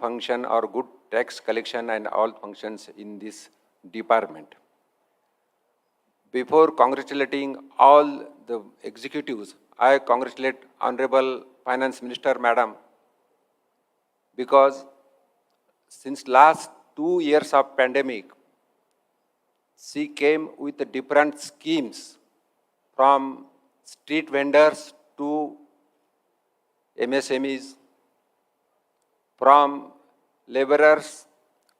function or good tax collection and all functions in this department. Before congratulating all the executives, I congratulate Honorable Finance Minister Madam, because since last 2 years of pandemic, she came with the different schemes from street vendors to MSMEs, from laborers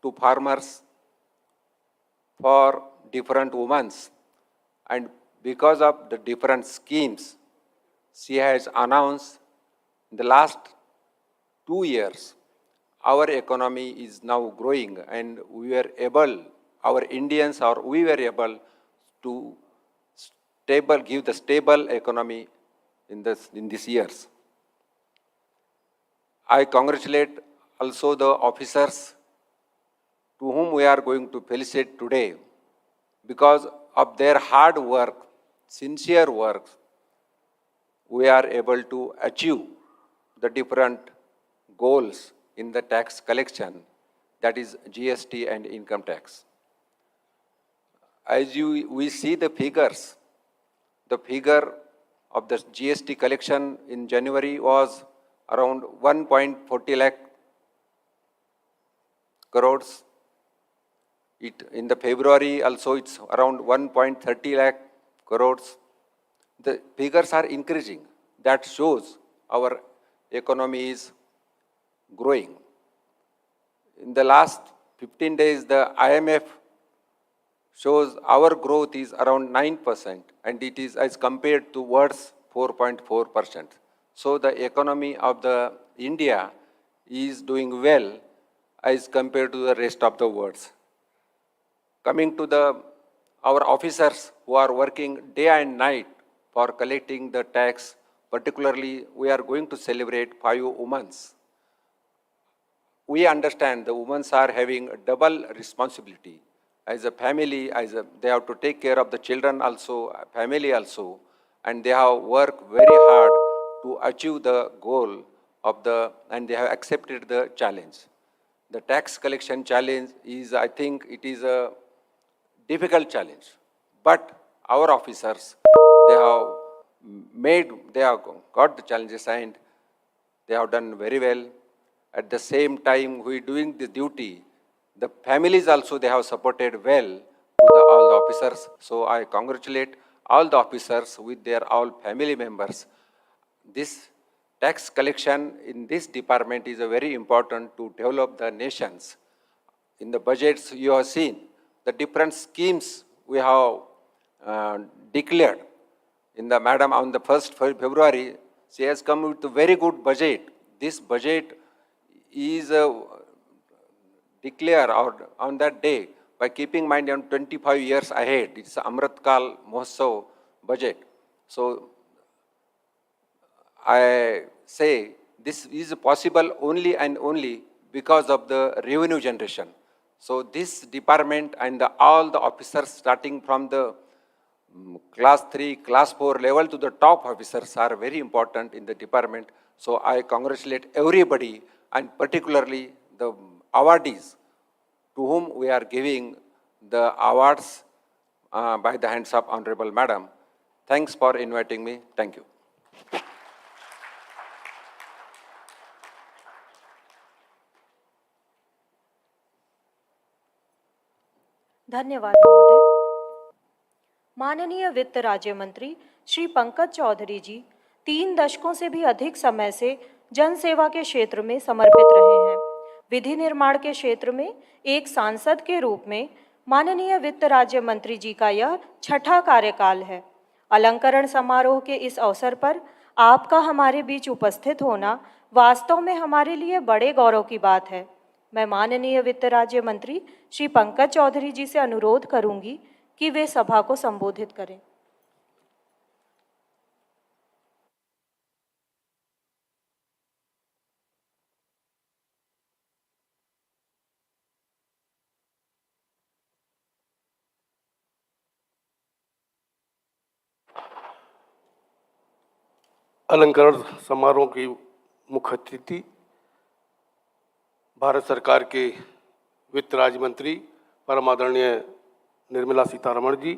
to farmers, for different women. And because of the different schemes she has announced in the last 2 years, our economy is now growing, and we were able, our Indians, or we were able to give the stable economy in these years. I congratulate also the officers to whom we are going to felicitate today, because of their hard work, sincere work, we are able to achieve the different goals in the tax collection, that is GST and income tax. As we see the figures, the figure of the GST collection in January was around 1.40 lakh crores. In the February also it's around 1.30 lakh crores. The figures are increasing. That shows our economy is growing. In the last 15 days, the IMF shows our growth is around 9%, and it is as compared to world's 4.4%. So the economy of the India is doing well as compared to the rest of the world. Coming to our officers who are working day and night for collecting the tax, particularly we are going to celebrate 5 women's. We understand the women are having a double responsibility. As a family, they have to take care of the children also, family also, and they have worked very hard to achieve the goal of and they have accepted the challenge. The tax collection challenge is, I think, it is a difficult challenge, but our officers, they have got the challenges and they have done very well. At the same time, we doing the duty, the families also, they have supported well to all the officers. So I congratulate all the officers with their all family members. This tax collection in this department is a very important to develop the nations. In the budgets you have seen, the different schemes we have declared. In the Madam, on the 1st February, she has come with a very good budget. This budget is declared on that day by keeping mind on 25 years ahead. It's Amrit Kal Mahotsav budget. So I say this is possible only and only because of the revenue generation. So this department and all the officers starting from the class 3, class 4 level to the top officers are very important in the department. So I congratulate everybody, and particularly the awardees to whom we are giving the awards by the hands of Honorable Madam. Thanks for inviting me. Thank you. धन्यवाद महोदय। माननीय वित्त राज्य मंत्री श्री पंकज चौधरी जी 3 दशकों से भी अधिक समय से जन सेवा के क्षेत्र में समर्पित रहे हैं। विधि निर्माण के क्षेत्र में एक सांसद के रूप में माननीय वित्त राज्य मंत्री जी का यह 6ठा कार्यकाल है। अलंकरण समारोह के इस अवसर पर आपका हमारे बीच उपस्थित होना वास्तव में हमारे लिए बड़े गौरव की बात है। मैं माननीय वित्त राज्य मंत्री श्री पंकज चौधरी जी से अनुरोध करूंगी कि वे सभा को संबोधित करें। अलंकरण समारोह की मुख्य अतिथि भारत सरकार के वित्त राज्य मंत्री परम आदरणीय निर्मला सीतारमण जी,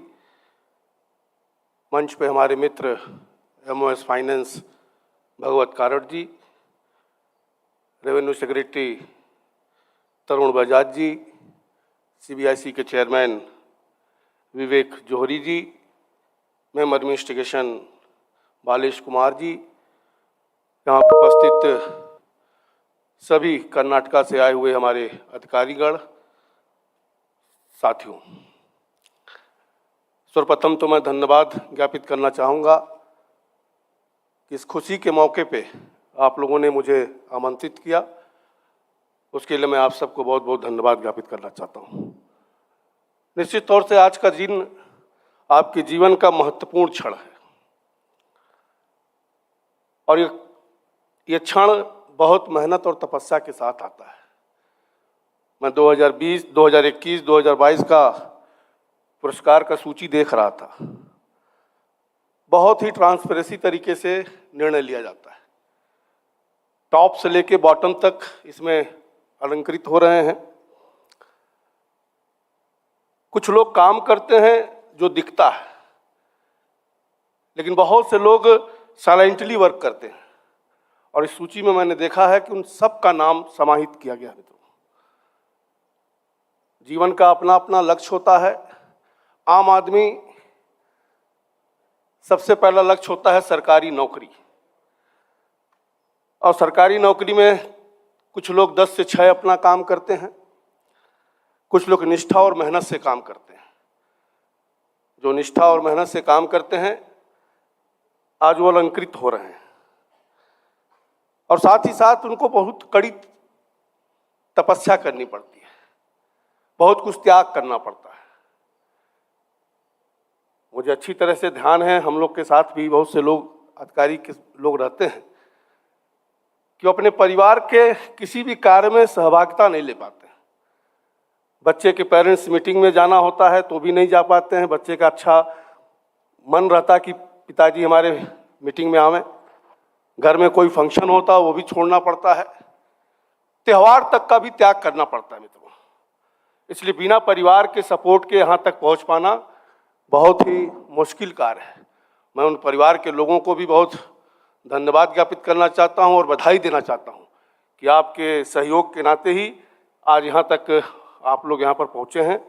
मंच पे हमारे मित्र MOS फाइनेंस भगवत कारट जी, रेवेन्यू सेक्रेटरी तरुण बजाज जी, CBIC के चेयरमैन विवेक जोहरी जी, मेंबर एडमिनिस्ट्रेशन बालेश कुमार जी, यहाँ पर उपस्थित सभी कर्नाटका से आए हुए हमारे अधिकारीगण, साथियों, सर्वप्रथम तो मैं धन्यवाद ज्ञापित करना चाहूँगा कि इस खुशी के मौके पे आप लोगों ने मुझे आमंत्रित किया, उसके लिए मैं आप सबको बहुत बहुत धन्यवाद ज्ञापित करना चाहता हूँ। निश्चित तौर से आज का दिन आपके जीवन का महत्वपूर्ण क्षण है और ये क्षण बहुत मेहनत और तपस्या के साथ आता है। मैं 2020, 2021, 2022 का पुरस्कार का सूची देख रहा था। बहुत ही ट्रांसपेरेंसी तरीके से निर्णय लिया जाता है। टॉप से लेके बॉटम तक इसमें अलंकृत हो रहे हैं। कुछ लोग काम करते हैं जो दिखता है, लेकिन बहुत से लोग साइलेंटली वर्क करते हैं और इस सूची में मैंने देखा है कि उन सब का नाम समाहित किया गया है। जीवन का अपना अपना लक्ष्य होता है। आम आदमी सबसे पहला लक्ष्य होता है सरकारी नौकरी, और सरकारी नौकरी में कुछ लोग 10 से 6 अपना काम करते हैं, कुछ लोग निष्ठा और मेहनत से काम करते हैं। जो निष्ठा और मेहनत से काम करते हैं आज वो अलंकृत हो रहे हैं और साथ ही साथ उनको बहुत कड़ी तपस्या करनी पड़ती है, बहुत कुछ त्याग करना पड़ता है। मुझे अच्छी तरह से ध्यान है, हम लोग के साथ भी बहुत से लोग अधिकारी के लोग रहते हैं कि अपने परिवार के किसी भी कार्य में सहभागिता नहीं ले पाते। बच्चे के पेरेंट्स मीटिंग में जाना होता है तो भी नहीं जा पाते हैं। बच्चे का अच्छा मन रहता कि पिताजी हमारे मीटिंग में आवें। घर में कोई फंक्शन होता वो भी छोड़ना पड़ता है। त्यौहार तक का भी त्याग करना पड़ता है मित्रों। इसलिए बिना परिवार के सपोर्ट के यहाँ तक पहुँच पाना बहुत ही मुश्किल कार्य है। मैं उन परिवार के लोगों को भी बहुत धन्यवाद ज्ञापित करना चाहता हूँ और बधाई देना चाहता हूँ कि आपके सहयोग के नाते ही आज यहाँ तक आप लोग यहाँ पर पहुँचे हैं।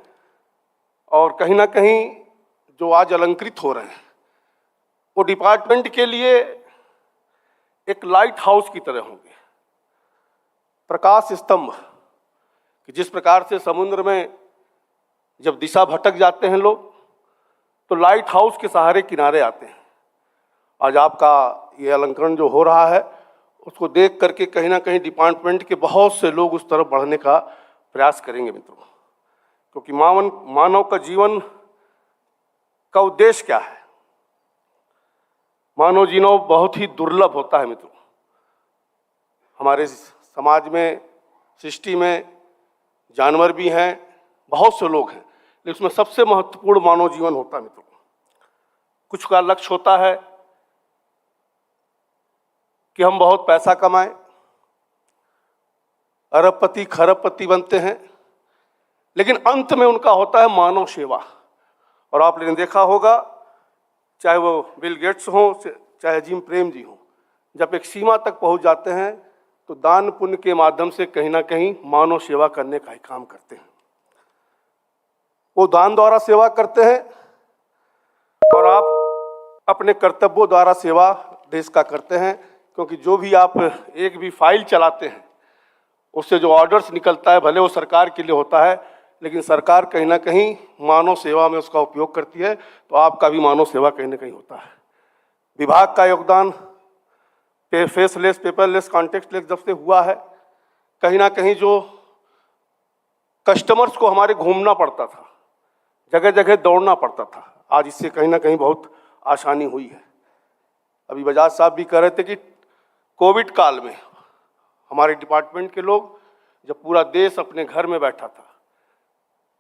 और कहीं ना कहीं जो आज अलंकृत हो रहे हैं वो डिपार्टमेंट के लिए एक लाइट हाउस की तरह होंगे, प्रकाश स्तंभ, कि जिस प्रकार से समुद्र में जब दिशा भटक जाते हैं लोग तो लाइट हाउस के सहारे किनारे आते हैं। आज आपका ये अलंकरण जो हो रहा है उसको देख करके कहीं ना कहीं डिपार्टमेंट के बहुत से लोग उस तरफ बढ़ने का प्रयास करेंगे मित्रों, क्योंकि मानव का जीवन का उद्देश्य क्या है? मानव जीवन बहुत ही दुर्लभ होता है मित्रों। हमारे समाज में, सृष्टि में जानवर भी हैं, बहुत से लोग हैं, लेकिन उसमें सबसे महत्वपूर्ण मानव जीवन होता है मित्रों। कुछ का लक्ष्य होता है कि हम बहुत पैसा कमाएं, अरबपति खरबपति बनते हैं, लेकिन अंत में उनका होता है मानव सेवा। और आपने देखा होगा, चाहे वो बिल गेट्स हों चाहे जिम प्रेम जी हों, जब एक सीमा तक पहुंच जाते हैं तो दान पुण्य के माध्यम से कहीं ना कहीं मानव सेवा करने का ही काम करते हैं। वो दान द्वारा सेवा करते हैं और आप अपने कर्तव्यों द्वारा सेवा देश का करते हैं, क्योंकि जो भी आप एक भी फाइल चलाते हैं उससे जो ऑर्डर्स निकलता है, भले वो सरकार के लिए होता है, लेकिन सरकार कहीं ना कहीं मानव सेवा में उसका उपयोग करती है, तो आपका भी मानव सेवा कहीं ना कहीं होता है। विभाग का योगदान फेसलेस, पेपरलेस, कॉन्टेक्टलेस जब से हुआ है, कहीं ना कहीं जो कस्टमर्स को हमारे घूमना पड़ता था, जगह जगह दौड़ना पड़ता था, आज इससे कहीं ना कहीं बहुत आसानी हुई है। अभी बजाज साहब भी कह रहे थे कि कोविड काल में हमारे डिपार्टमेंट के लोग, जब पूरा देश अपने घर में बैठा था,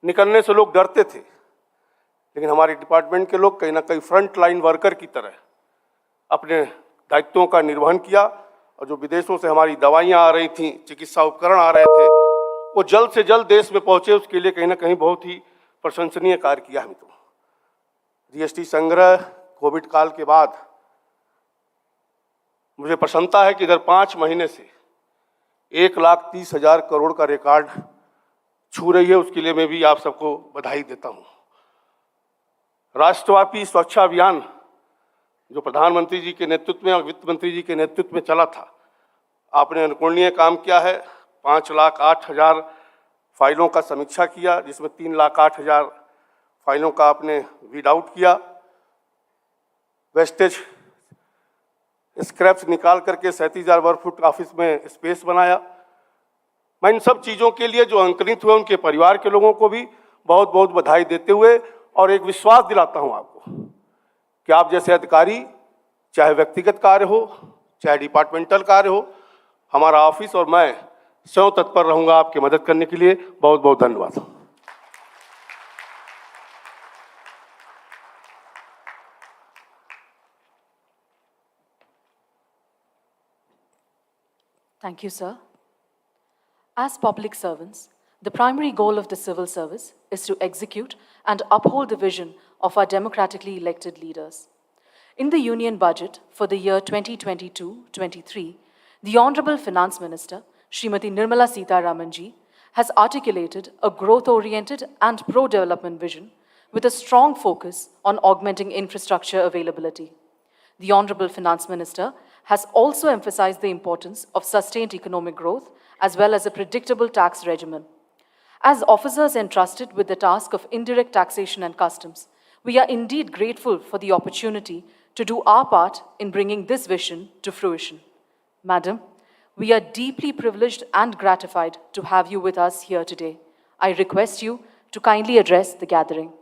निकलने से लोग डरते थे, लेकिन हमारे डिपार्टमेंट के लोग कहीं ना कहीं फ्रंट लाइन वर्कर की तरह अपने दायित्वों का निर्वहन किया। और जो विदेशों से हमारी दवाइयाँ आ रही थीं, चिकित्सा उपकरण आ रहे थे, वो जल्द से जल्द देश में पहुंचे, उसके लिए कहीं ना कहीं बहुत ही प्रशंसनीय कार्य किया है मित्रों। जीएसटी संग्रह कोविड काल के बाद मुझे प्रसन्नता है कि इधर 5 महीने से 1,30,000 करोड़ का रिकॉर्ड छू रही है। उसके लिए मैं भी आप सबको बधाई देता हूं। राष्ट्रव्यापी स्वच्छता अभियान जो प्रधानमंत्री जी के नेतृत्व में और वित्त मंत्री जी के नेतृत्व में चला था, आपने अनुकरणीय काम किया है। 5,08,000 फाइलों का समीक्षा किया, जिसमें 3,08,000 फाइलों का आपने वीड आउट किया। वेस्टेज स्क्रैप्स निकाल करके 37,000 वर्ग फुट ऑफिस में स्पेस बनाया। मैं इन सब चीज़ों के लिए जो अंकित हुए उनके परिवार के लोगों को भी बहुत बहुत बधाई देते हुए और एक विश्वास दिलाता हूं आपको कि आप जैसे अधिकारी, चाहे व्यक्तिगत कार्य हो चाहे डिपार्टमेंटल कार्य हो, हमारा ऑफिस और मैं स्वयं तत्पर रहूंगा आपकी मदद करने के लिए। बहुत बहुत धन्यवाद। Thank you, sir. As public servants, the primary goal of the civil service is to execute and uphold the vision of our democratically elected leaders. In the Union Budget for the year 2022-23, the Honorable Finance Minister, Srimati Nirmala Sitharaman ji, has articulated a growth-oriented and pro-development vision with a strong focus on augmenting infrastructure availability. The Honorable Finance Minister has also emphasized the importance of sustained economic growth as well as a predictable tax regimen. As officers entrusted with the task of indirect taxation and customs, we are indeed grateful for the opportunity to do our part in bringing this vision to fruition. Madam, we are deeply privileged and gratified to have you with us here today. I request you to kindly address the gathering.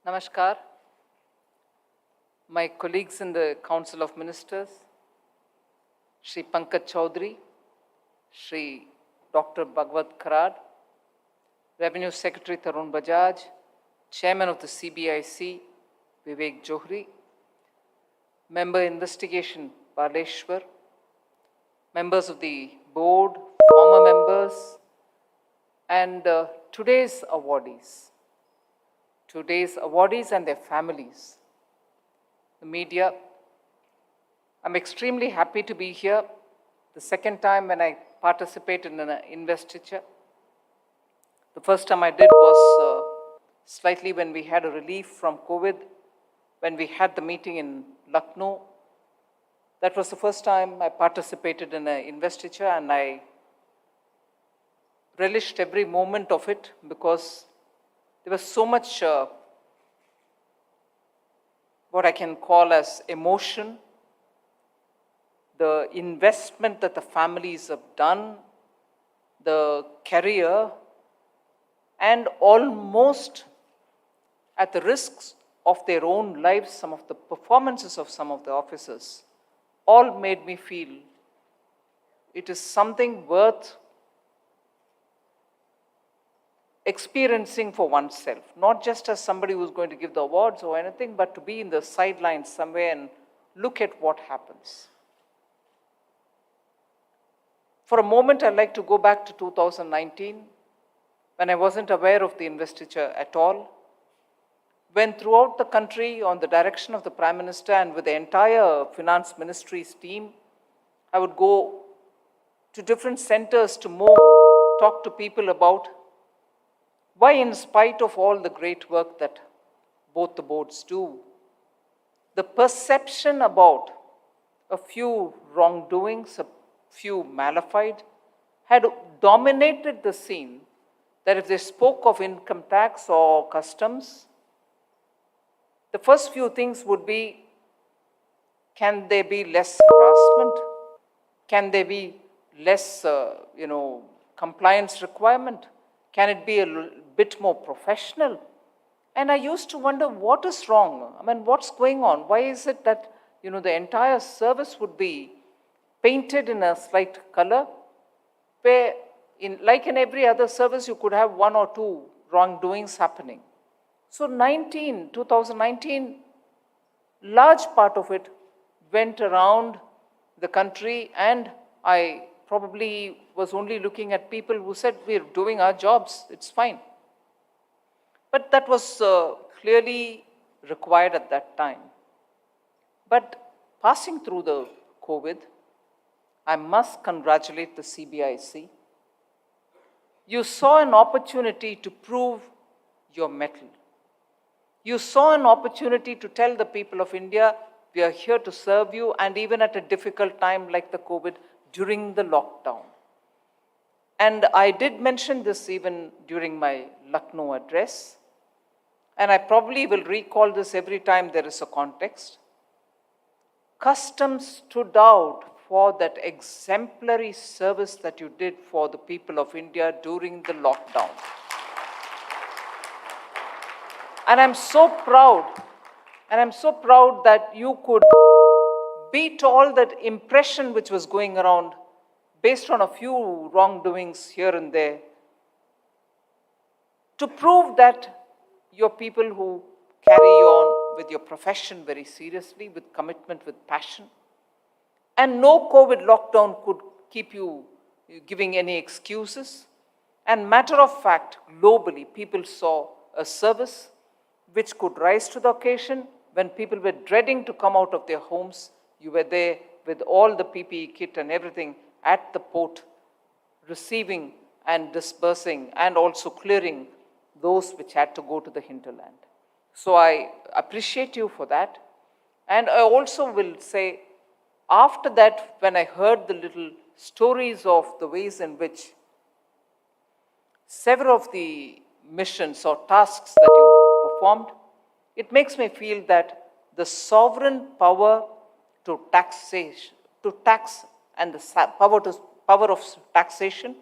Namaskar, my colleagues in the Council of Ministers, Shri Pankaj Chaudhary, Shri Dr. Bhagwat Kharad, Revenue Secretary Tarun Bajaj, Chairman of the CBIC, Vivek Johri, Member Investigation Baleshwar, members of the board, former members, and today's awardees and their families, the media. I'm extremely happy to be here. The second time when I participated in an investiture. The first time I did was slightly when we had a relief from COVID, when we had the meeting in Lucknow. That was the first time I participated in an investiture, and I relished every moment of it because there was so much what I can call as emotion, the investment that the families have done, the career, and almost at the risks of their own lives, some of the performances of some of the officers, all made me feel it is something worth experiencing for oneself, not just as somebody who's going to give the awards or anything, but to be in the sidelines somewhere and look at what happens. For a moment, I'd like to go back to 2019, when I wasn't aware of the investiture at all, when throughout the country, on the direction of the Prime Minister and with the entire Finance Ministry's team, I would go to different centers to talk to people about why, in spite of all the great work that both the boards do, the perception about a few wrongdoings, a few malafide, had dominated the scene, that if they spoke of income tax or customs, the first few things would be, can there be less harassment? Can there be less, compliance requirement? Can it be a bit more professional? And I used to wonder, what is wrong? I mean, what's going on? Why is it that, the entire service would be painted in a slight color, where, like in every other service, you could have one or two wrongdoings happening. So 2019, large part of it went around the country, and I probably was only looking at people who said, we're doing our jobs, it's fine. But that was clearly required at that time. But passing through the COVID, I must congratulate the CBIC. You saw an opportunity to prove your mettle. You saw an opportunity to tell the people of India, we are here to serve you, and even at a difficult time like the COVID, during the lockdown. And I did mention this even during my Lucknow address, and I probably will recall this every time there is a context. Customs stood out for that exemplary service that you did for the people of India during the lockdown. And I'm so proud that you could beat all that impression which was going around based on a few wrongdoings here and there, to prove that you're people who carry on with your profession very seriously, with commitment, with passion. And no COVID lockdown could keep you giving any excuses. And matter of fact, globally, people saw a service which could rise to the occasion. When people were dreading to come out of their homes, you were there with all the PPE kit and everything at the port, receiving and dispersing and also clearing those which had to go to the hinterland. So I appreciate you for that. And I also will say, after that, when I heard the little stories of the ways in which several of the missions or tasks that you performed, it makes me feel that the sovereign power to tax and the power of taxation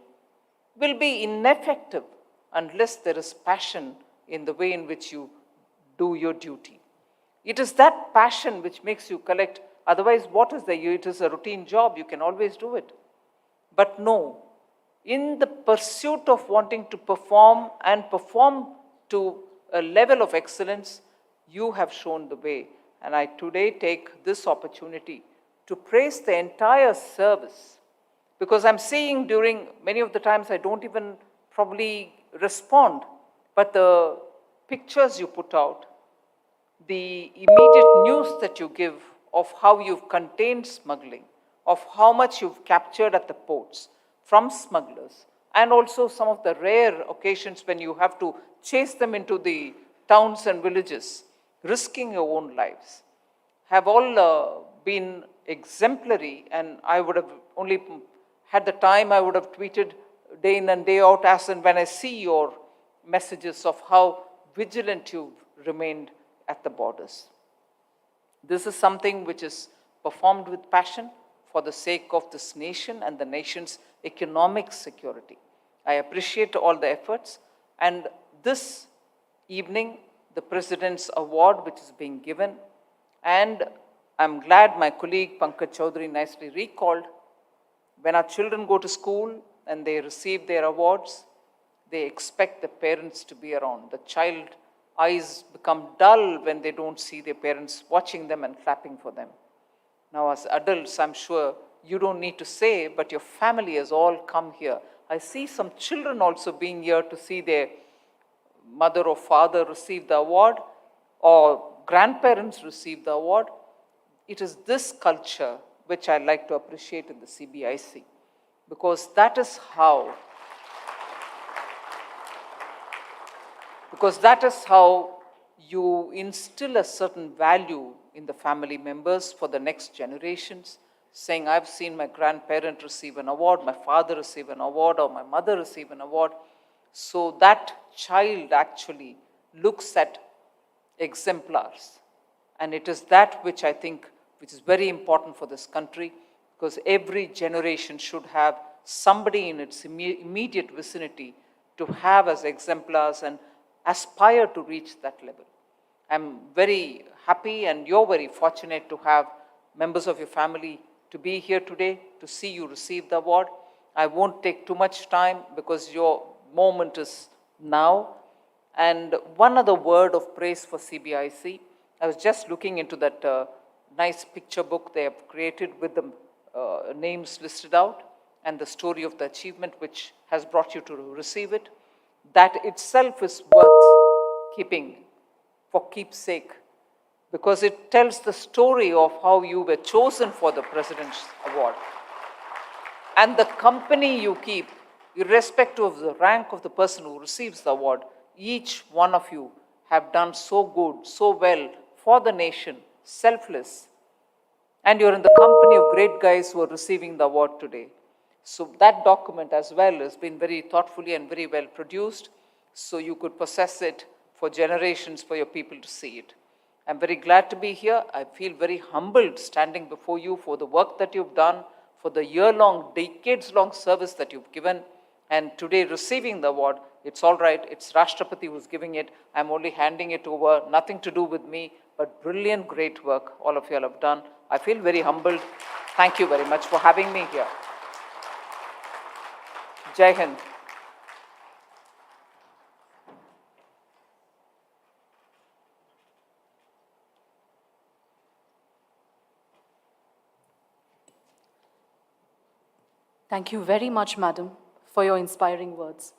will be ineffective unless there is passion in the way in which you do your duty. It is that passion which makes you collect. Otherwise, what is there? It is a routine job. You can always do it. But no, in the pursuit of wanting to perform and perform to a level of excellence, you have shown the way. And I today take this opportunity to praise the entire service, because I'm seeing during many of the times I don't even probably respond, but the pictures you put out, the immediate news that you give of how you've contained smuggling, of how much you've captured at the ports from smugglers, and also some of the rare occasions when you have to chase them into the towns and villages, risking your own lives, have all been exemplary. And I would have only had the time, I would have tweeted day in and day out, as and when I see your messages of how vigilant you've remained at the borders. This is something which is performed with passion for the sake of this nation and the nation's economic security. I appreciate all the efforts, and this evening, the President's Award which is being given, and I'm glad my colleague Pankaj Chaudhary nicely recalled, when our children go to school and they receive their awards, they expect the parents to be around. The child eyes become dull when they don't see their parents watching them and clapping for them. Now, as adults, I'm sure you don't need to say, but your family has all come here. I see some children also being here to see their mother or father receive the award, or grandparents receive the award. It is this culture which I like to appreciate in the CBIC, because that is how you instill a certain value in the family members for the next generations, saying, I've seen my grandparent receive an award, my father receive an award, or my mother receive an award. So that child actually looks at exemplars. And it is that which I think, which is very important for this country, because every generation should have somebody in its immediate vicinity to have as exemplars and aspire to reach that level. I'm very happy, and you're very fortunate to have members of your family to be here today to see you receive the award. I won't take too much time because your moment is now. And one other word of praise for CBIC. I was just looking into that nice picture book they have created with the names listed out and the story of the achievement which has brought you to receive it. That itself is worth keeping for keepsake, because it tells the story of how you were chosen for the President's Award. And the company you keep, irrespective of the rank of the person who receives the award, each one of you have done so good, so well for the nation, selfless. And you're in the company of great guys who are receiving the award today. So that document as well has been very thoughtfully and very well produced, so you could possess it for generations for your people to see it. I'm very glad to be here. I feel very humbled standing before you for the work that you've done, for the year-long, decades-long service that you've given, and today receiving the award. It's all right, it's Rashtrapati who's giving it. I'm only handing it over, nothing to do with me, but brilliant, great work all of you all have done. I feel very humbled. Thank you very much for having me here. Jai Hind. Thank you very much, Madam, for your inspiring words.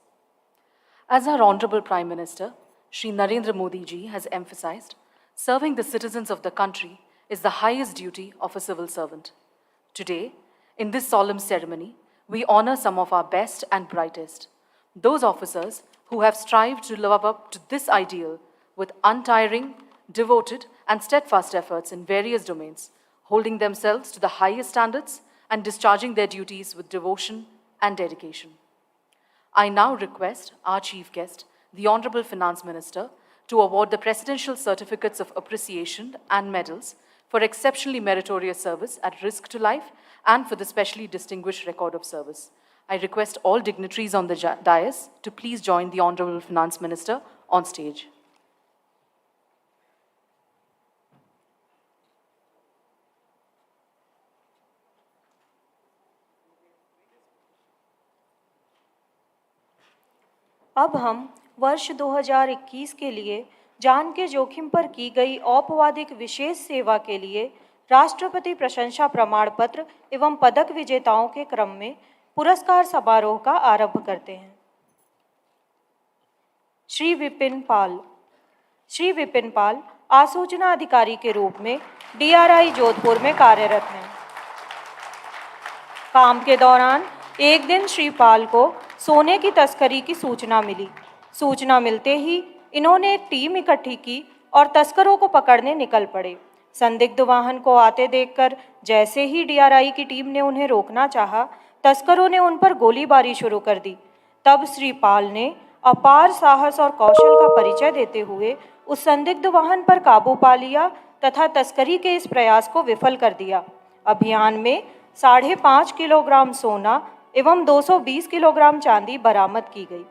As our Honorable Prime Minister, Shri Narendra Modi ji has emphasized, serving the citizens of the country is the highest duty of a civil servant. Today, in this solemn ceremony, we honor some of our best and brightest, those officers who have strived to live up to this ideal with untiring, devoted, and steadfast efforts in various domains, holding themselves to the highest standards and discharging their duties with devotion and dedication. I now request our Chief Guest, the Honorable Finance Minister, to award the Presidential Certificates of Appreciation and Medals for exceptionally meritorious service at risk to life and for the specially distinguished record of service. I request all dignitaries on the dais to please join the Honorable Finance Minister on stage. अब हम वर्ष 2021 के लिए जान के जोखिम पर की गई औपवादिक विशेष सेवा के लिए राष्ट्रपति प्रशंसा प्रमाण पत्र एवं पदक विजेताओं के क्रम में पुरस्कार समारोह का आरंभ करते हैं। श्री विपिन पाल आसूचना अधिकारी के रूप में DRI जोधपुर में कार्यरत हैं। काम के दौरान एक दिन श्री पाल को सोने की तस्करी की सूचना मिली। सूचना मिलते ही इन्होंने एक टीम इकट्ठी की और तस्करों को पकड़ने निकल पड़े। संदिग्ध वाहन को आते देखकर जैसे ही DRI की टीम ने उन्हें रोकना चाहा, तस्करों ने उन पर गोलीबारी शुरू कर दी। तब श्री पाल ने अपार साहस और कौशल का परिचय देते हुए उस संदिग्ध वाहन पर काबू पा लिया तथा तस्करी के इस प्रयास को विफल कर दिया। अभियान में 5.5 किलोग्राम सोना एवं 220 किलोग्राम चांदी बरामद की गई।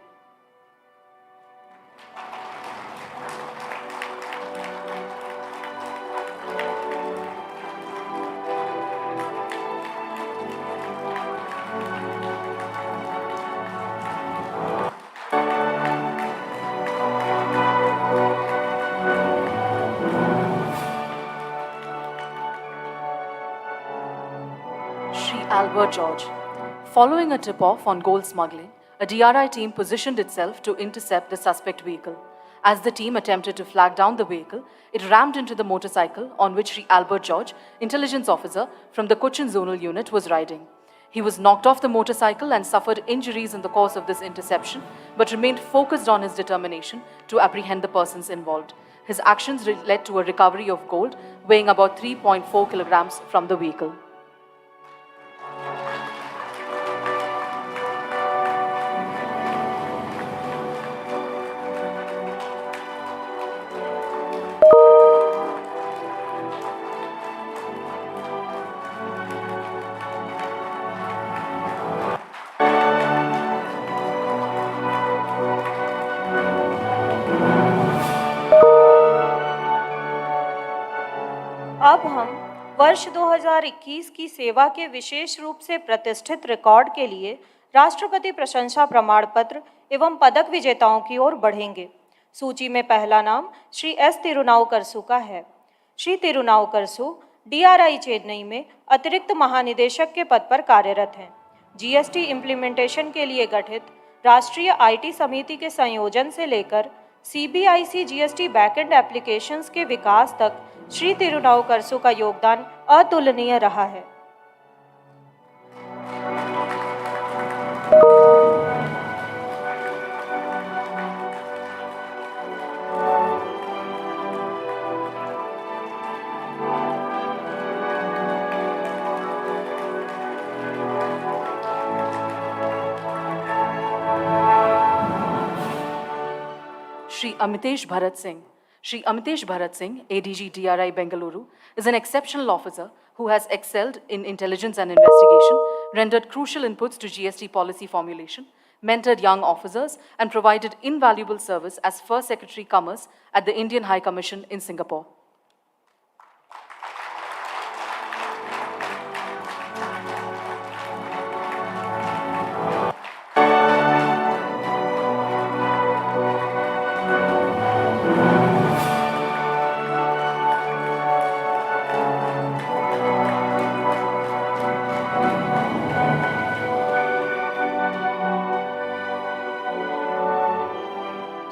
Albert George. Following a tip-off on gold smuggling, a DRI team positioned itself to intercept the suspect vehicle. As the team attempted to flag down the vehicle, it rammed into the motorcycle on which Sri Albert George, intelligence officer from the Cochin Zonal Unit, was riding. He was knocked off the motorcycle and suffered injuries in the course of this interception, but remained focused on his determination to apprehend the persons involved. His actions led to a recovery of gold weighing about 3.4 kilograms from the vehicle. अब हम वर्ष 2021 की सेवा के विशेष रूप से प्रतिष्ठित record के लिए राष्ट्रपति प्रशंसा प्रमाण पत्र एवं पदक विजेताओं की ओर बढ़ेंगे। सूची में पहला नाम श्री एस तिरुनाउकरसु का है। श्री तिरुनाउकरसु DRI चेन्नई में अतिरिक्त महानिदेशक के पद पर कार्यरत हैं। GST इम्प्लीमेंटेशन के लिए गठित राष्ट्रीय IT समिति के संयोजन से लेकर CBIC GST बैकएंड एप्लीकेशंस के विकास तक श्री तिरुनाउकरसु का योगदान अतुलनीय रहा है। Shri Amitesh Bharat Singh. Shri Amitesh Bharat Singh, ADG DRI Bengaluru, is an exceptional officer who has excelled in intelligence and investigation, rendered crucial inputs to GST policy formulation, mentored young officers, and provided invaluable service as First Secretary Commerce at the Indian High Commission in Singapore.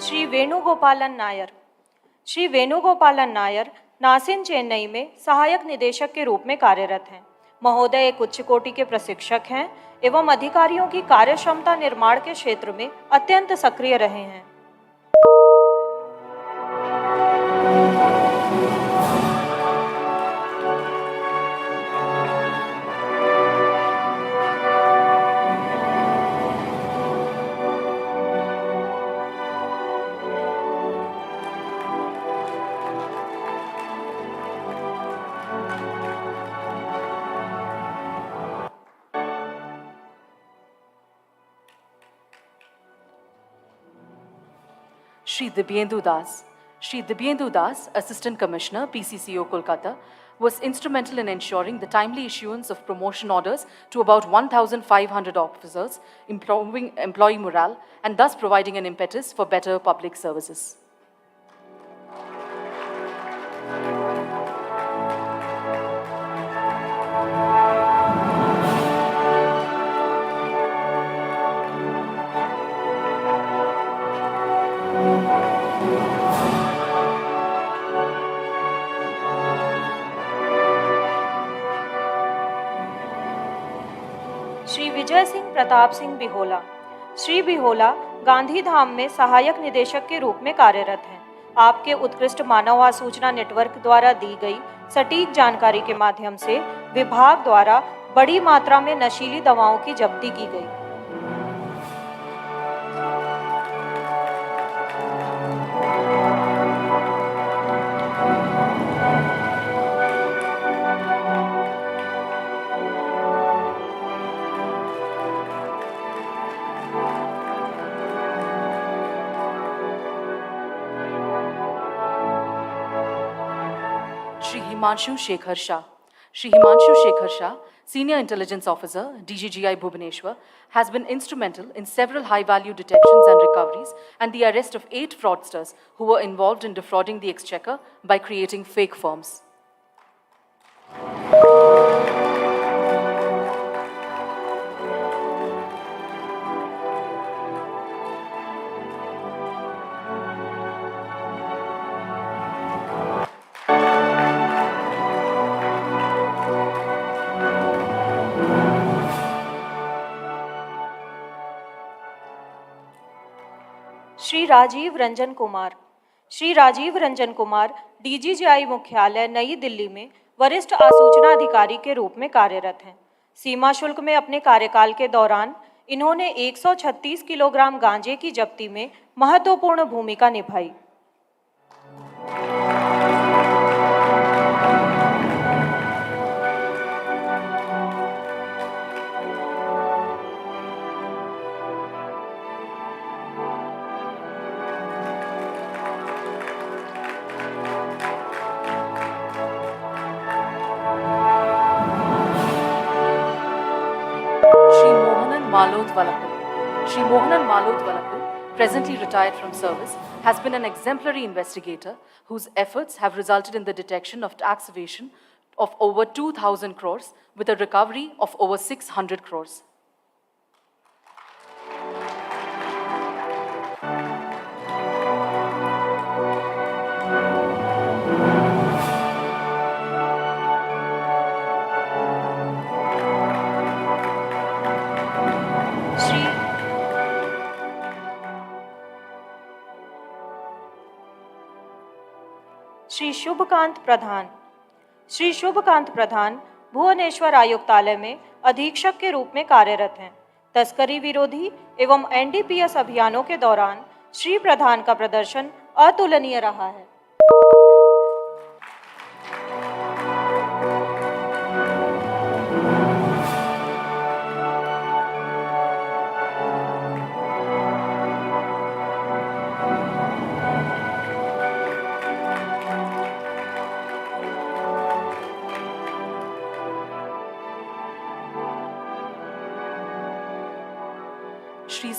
Shri Venugopalan Nair. Shri Venugopalan Nair नासिन Chennai में सहायक निदेशक के रूप में कार्यरत हैं। महोदय एक उच्च कोटि के प्रशिक्षक हैं एवं अधिकारियों की कार्यक्षमता निर्माण के क्षेत्र में अत्यंत सक्रिय रहे हैं। Shri Dibyendu Das. Shri Dibyendu Das, Assistant Commissioner, PCCO, Kolkata, was instrumental in ensuring the timely issuance of promotion orders to about 1,500 officers, improving employee morale, and thus providing an impetus for better public services. Shri Vijay Singh Pratap Singh बिहोला। Shri बिहोला Gandhi Dham में सहायक निदेशक के रूप में कार्यरत हैं। आपके उत्कृष्ट मानव आसूचना नेटवर्क द्वारा दी गई सटीक जानकारी के माध्यम से विभाग द्वारा बड़ी मात्रा में नशीली दवाओं की जब्ती की गई। Shri Himanshu Shekhar Shah. Shri Himanshu Shekhar Shah, Senior Intelligence Officer, DGGI Bhubaneswar, has been instrumental in several high-value detections and recoveries and the arrest of 8 fraudsters who were involved in defrauding the exchequer by creating fake firms. Shri Rajiv Ranjan Kumar. Shri Rajiv Ranjan Kumar DGGI मुख्यालय नई दिल्ली में वरिष्ठ आसूचना अधिकारी के रूप में कार्यरत हैं। सीमा शुल्क में अपने कार्यकाल के दौरान इन्होंने 136 किलोग्राम गांजे की जब्ती में महत्वपूर्ण भूमिका निभाई। Shri Mohanan Malod Valapul. presently retired from service, has been an exemplary investigator whose efforts have resulted in the detection of tax evasion of over 2,000 crores with a recovery of over 600 crores. Shri Shubhkant प्रधान भुवनेश्वर आयुक्तालय में अधीक्षक के रूप में कार्यरत हैं। तस्करी विरोधी एवं एनडीपीएस अभियानों के दौरान श्री प्रधान का प्रदर्शन अतुलनीय रहा है। Shri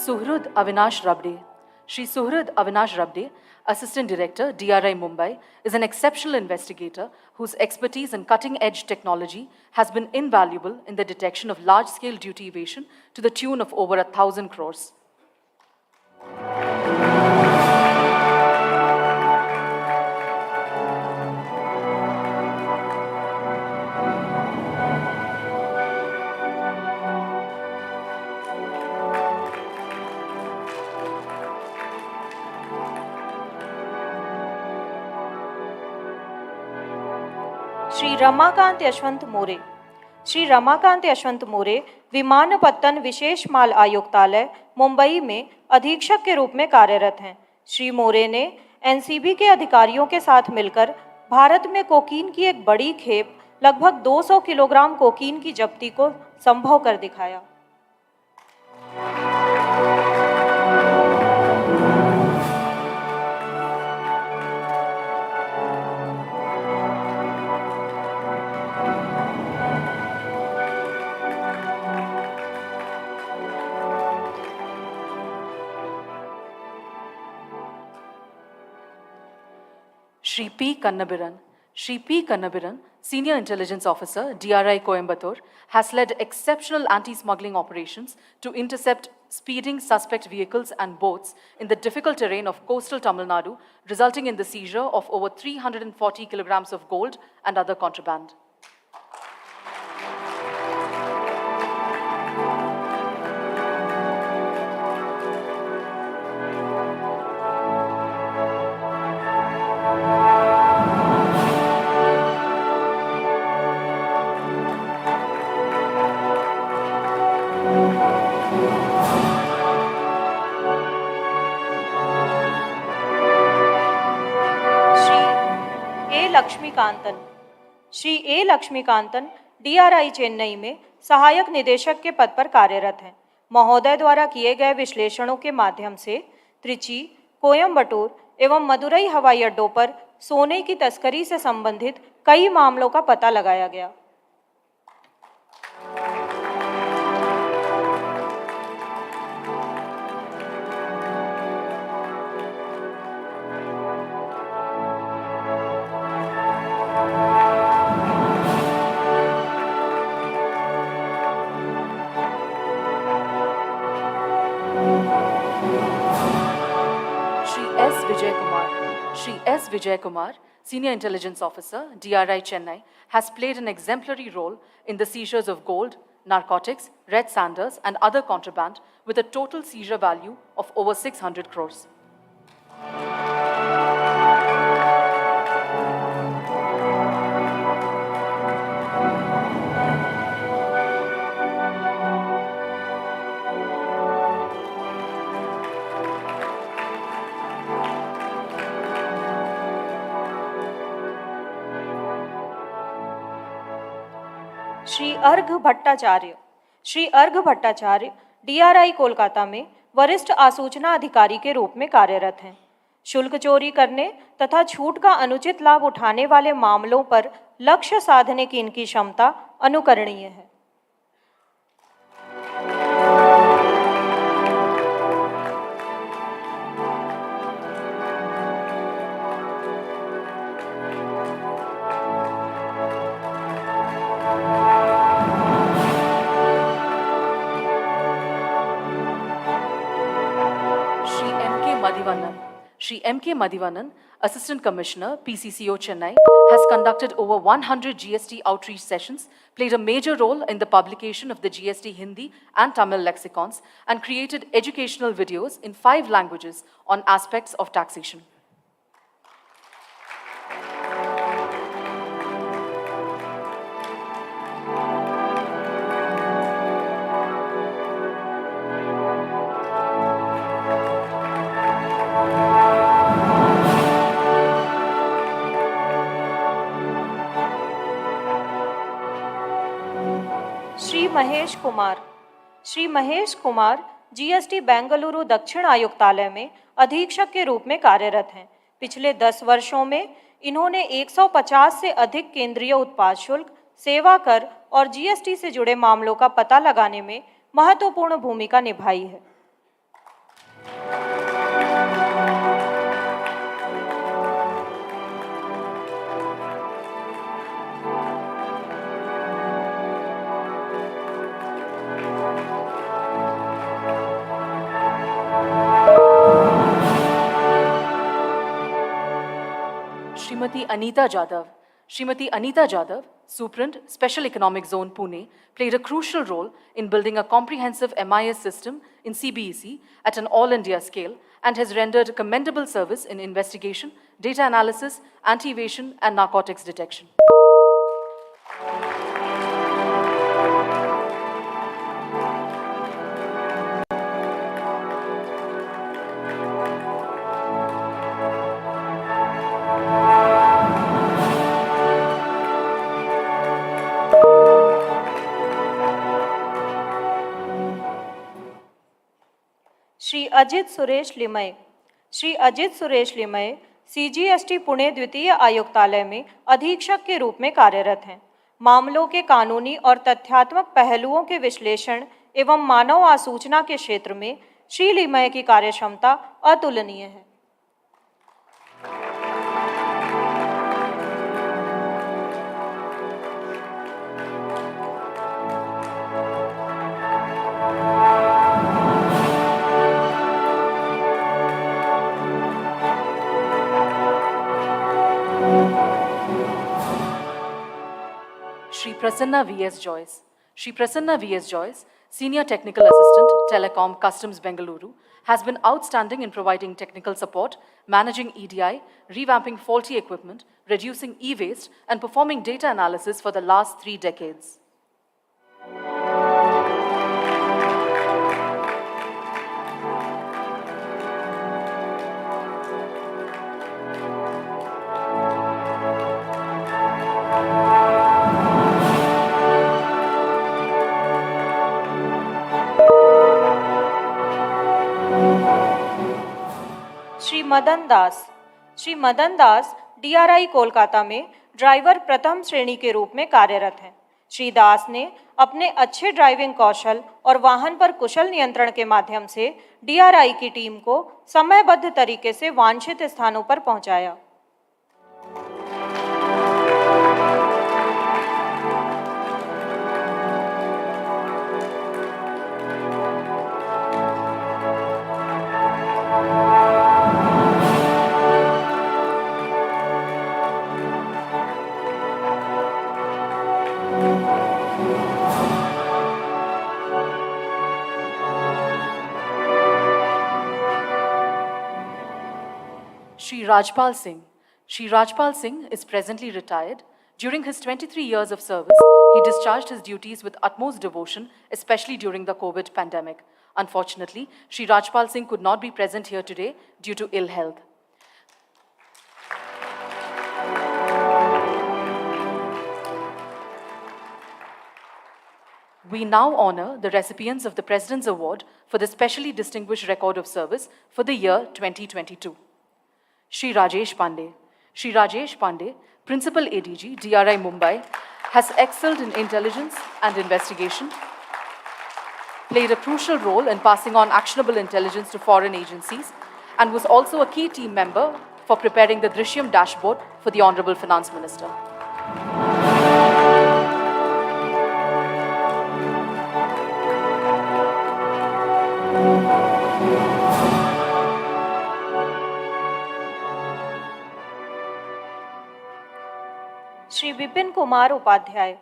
Suhrud Avinash Rabde, Assistant Director, DRI Mumbai, is an exceptional investigator whose expertise in cutting-edge technology has been invaluable in the detection of large-scale duty evasion to the tune of over 1,000 crores. Shri Ramakant Yashwant मोरे विमानपत्तन विशेष माल आयुक्तालय मुंबई में अधीक्षक के रूप में कार्यरत हैं। श्री मोरे ने एनसीबी के अधिकारियों के साथ मिलकर भारत में कोकीन की एक बड़ी खेप लगभग 200 किलोग्राम कोकीन की जब्ती को संभव कर दिखाया। Shri P. Kannabiran, Senior Intelligence Officer, DRI Coimbatore, has led exceptional anti-smuggling operations to intercept speeding suspect vehicles and boats in the difficult terrain of coastal Tamil Nadu, resulting in the seizure of over 340 kilograms of gold and other contraband. Shri A लक्ष्मीकांतन DRI Chennai में सहायक निदेशक के पद पर कार्यरत हैं। महोदय द्वारा किए गए विश्लेषणों के माध्यम से त्रिची, कोयम्बटूर एवं मदुरई हवाई अड्डों पर सोने की तस्करी से संबंधित कई मामलों का पता लगाया गया। Shri S. Vijay Kumar, Senior Intelligence Officer, DRI Chennai, has played an exemplary role in the seizures of gold, narcotics, red sanders, and other contraband with a total seizure value of over 600 crores. Shri अर्घ Bhattacharya DRI Kolkata में वरिष्ठ आसूचना अधिकारी के रूप में कार्यरत हैं। शुल्क चोरी करने तथा छूट का अनुचित लाभ उठाने वाले मामलों पर लक्ष्य साधने की इनकी क्षमता अनुकरणीय है। Madhivanan. Shri M.K. Madhivanan, Assistant Commissioner, PCCO Chennai, has conducted over 100 GST outreach sessions, played a major role in the publication of the GST Hindi and Tamil lexicons, and created educational videos in 5 languages on aspects of taxation. Shri Mahesh Kumar GST Bengaluru दक्षिण आयुक्तालय में अधीक्षक के रूप में कार्यरत हैं। पिछले 10 वर्षों में इन्होंने 150 से अधिक केंद्रीय उत्पाद शुल्क, सेवा कर और जीएसटी से जुड़े मामलों का पता लगाने में महत्वपूर्ण भूमिका निभाई है। Srimati Anita Jadhav, Superint, Special Economic Zone Pune, played a crucial role in building a comprehensive MIS system in CBIC at an all-India scale and has rendered commendable service in investigation, data analysis, anti-evasion and narcotics detection. Shri Ajit Suresh Limaye CGST Pune द्वितीय आयुक्तालय में अधीक्षक के रूप में कार्यरत हैं। मामलों के कानूनी और तथ्यात्मक पहलुओं के विश्लेषण एवं मानव आसूचना के क्षेत्र में श्री लिमय की कार्यक्षमता अतुलनीय है। Shri Prasanna V.S. Joyce. Shri Prasanna V.S. Joyce, Senior Technical Assistant, Telecom Customs Bengaluru, has been outstanding in providing technical support, managing EDI, revamping faulty equipment, reducing e-waste, and performing data analysis for the last 3 decades. Shri Madan Das DRI Kolkata में driver प्रथम श्रेणी के रूप में कार्यरत हैं। श्री दास ने अपने अच्छे ड्राइविंग कौशल और वाहन पर कुशल नियंत्रण के माध्यम से डीआरआई की टीम को समयबद्ध तरीके से वांछित स्थानों पर पहुंचाया। Shri Rajpal Singh. Shri Rajpal Singh is presently retired. During his 23 years of service, he discharged his duties with utmost devotion, especially during the COVID pandemic. Unfortunately, Shri Rajpal Singh could not be present here today due to ill health. We now honor the recipients of the President's Award for the Specially Distinguished Record of Service for the year 2022. Shri Rajesh Pandey. Shri Rajesh Pandey, Principal ADG, DRI Mumbai, has excelled in intelligence and investigation, played a crucial role in passing on actionable intelligence to foreign agencies, and was also a key team member for preparing the Drishyam dashboard for the Honorable Finance Minister. Shri Vipin Kumar Upadhyay.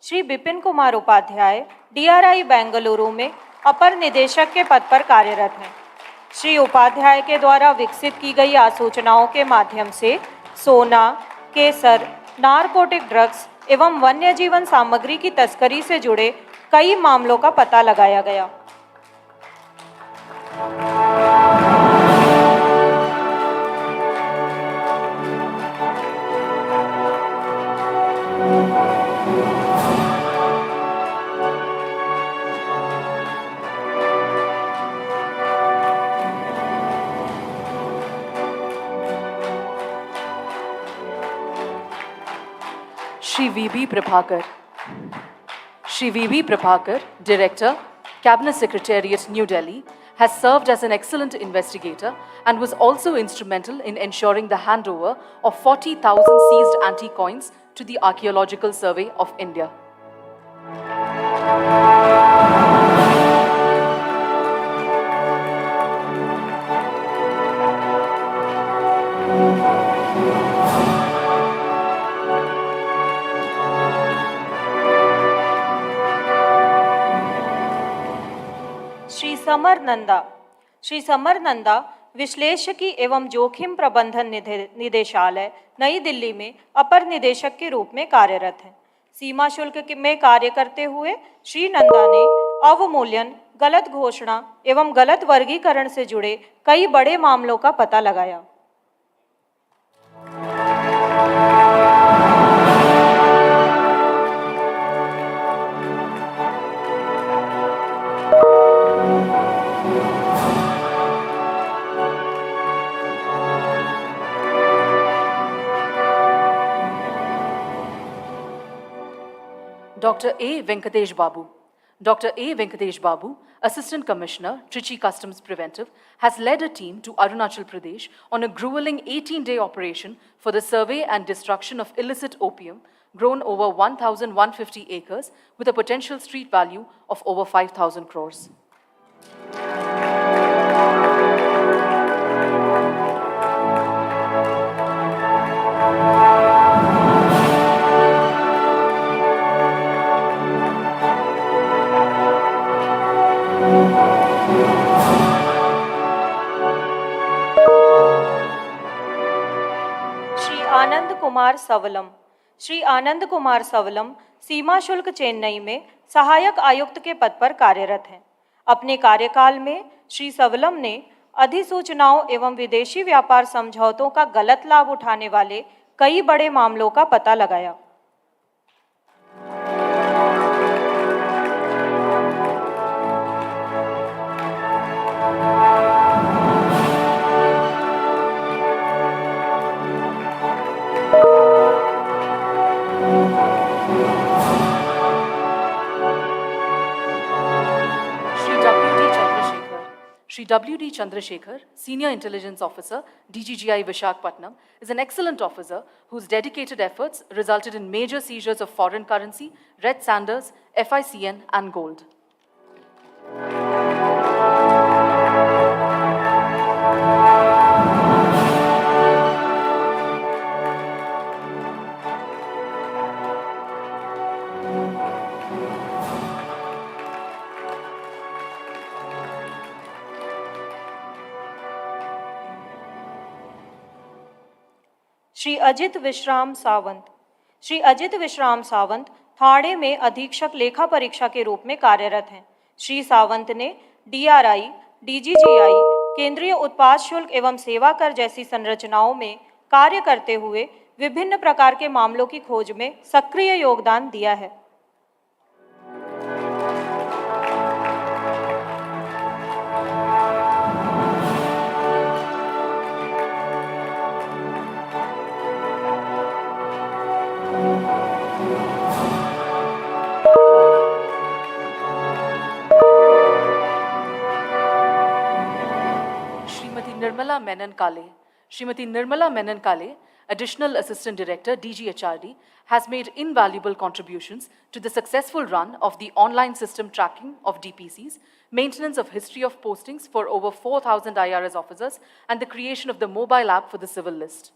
Shri Vipin Kumar Upadhyay DRI Bengaluru में अपर निदेशक के पद पर कार्यरत हैं। श्री उपाध्याय के द्वारा विकसित की गई आसूचनाओं के माध्यम से सोना, केसर, नारकोटिक ड्रग्स एवं वन्य जीवन सामग्री की तस्करी से जुड़े कई मामलों का पता लगाया गया। Shri V.B. Prabhakar. Shri V.B. Prabhakar, Director, Cabinet Secretariat, New Delhi, has served as an excellent investigator and was also instrumental in ensuring the handover of 40,000 seized antique coins to the Archaeological Survey of India. Shri Samar Nanda विश्लेषकी एवं जोखिम प्रबंधन निदेशालय नई दिल्ली में अपर निदेशक के रूप में कार्यरत हैं। सीमा शुल्क में कार्य करते हुए श्री नंदा ने अवमूल्यन, गलत घोषणा एवं गलत वर्गीकरण से जुड़े कई बड़े मामलों का पता लगाया। Dr. A. Venkatesh Babu. Dr. A. Venkatesh Babu, Assistant Commissioner, Trichy Customs Preventive, has led a team to Arunachal Pradesh on a grueling 18-day operation for the survey and destruction of illicit opium grown over 1,150 acres with a potential street value of over 5,000 crores. Shri Anand Kumar सवलम सीमा शुल्क चेन्नई में सहायक आयुक्त के पद पर कार्यरत हैं। अपने कार्यकाल में श्री सवलम ने अधिसूचनाओं एवं विदेशी व्यापार समझौतों का गलत लाभ उठाने वाले कई बड़े मामलों का पता लगाया। Shri W.D. Chandrasekhar, Senior Intelligence Officer, DGGI Visakhapatnam, is an excellent officer whose dedicated efforts resulted in major seizures of foreign currency, red sanders, FICN and gold. Shri Ajit विश्राम सावंत थाने में अधीक्षक लेखा परीक्षा के रूप में कार्यरत हैं। श्री सावंत ने DRI, DGGI, केंद्रीय उत्पाद शुल्क एवं सेवा कर जैसी संरचनाओं में कार्य करते हुए विभिन्न प्रकार के मामलों की खोज में सक्रिय योगदान दिया है। Srimati Nirmala Menon Kale, Additional Assistant Director, DGHRD, has made invaluable contributions to the successful run of the online system tracking of DPCs, maintenance of history of postings for over 4,000 IRS officers, and the creation of the mobile app for the civil list.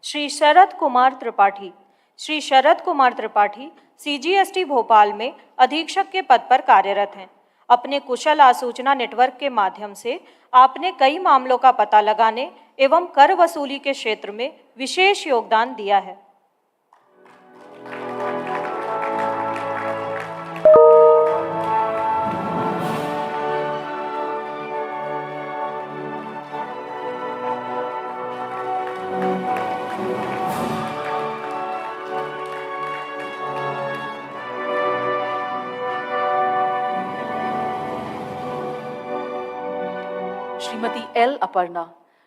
Shri Sharad Kumar Tripathi. Shri Sharad Kumar Tripathi CGST Bhopal में अधीक्षक के पद पर कार्यरत हैं। अपने कुशल आसूचना network के माध्यम से आपने कई मामलों का पता लगाने एवं कर वसूली के क्षेत्र में विशेष योगदान दिया है।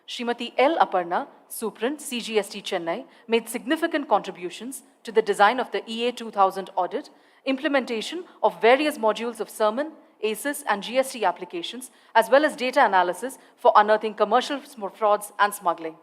Srimati L. Aparna, Superint, CGST Chennai, made significant contributions to the design of the EA 2000 audit, implementation of various modules of Sermon, ACES and GST applications, as well as data analysis for unearthing commercial frauds and smuggling.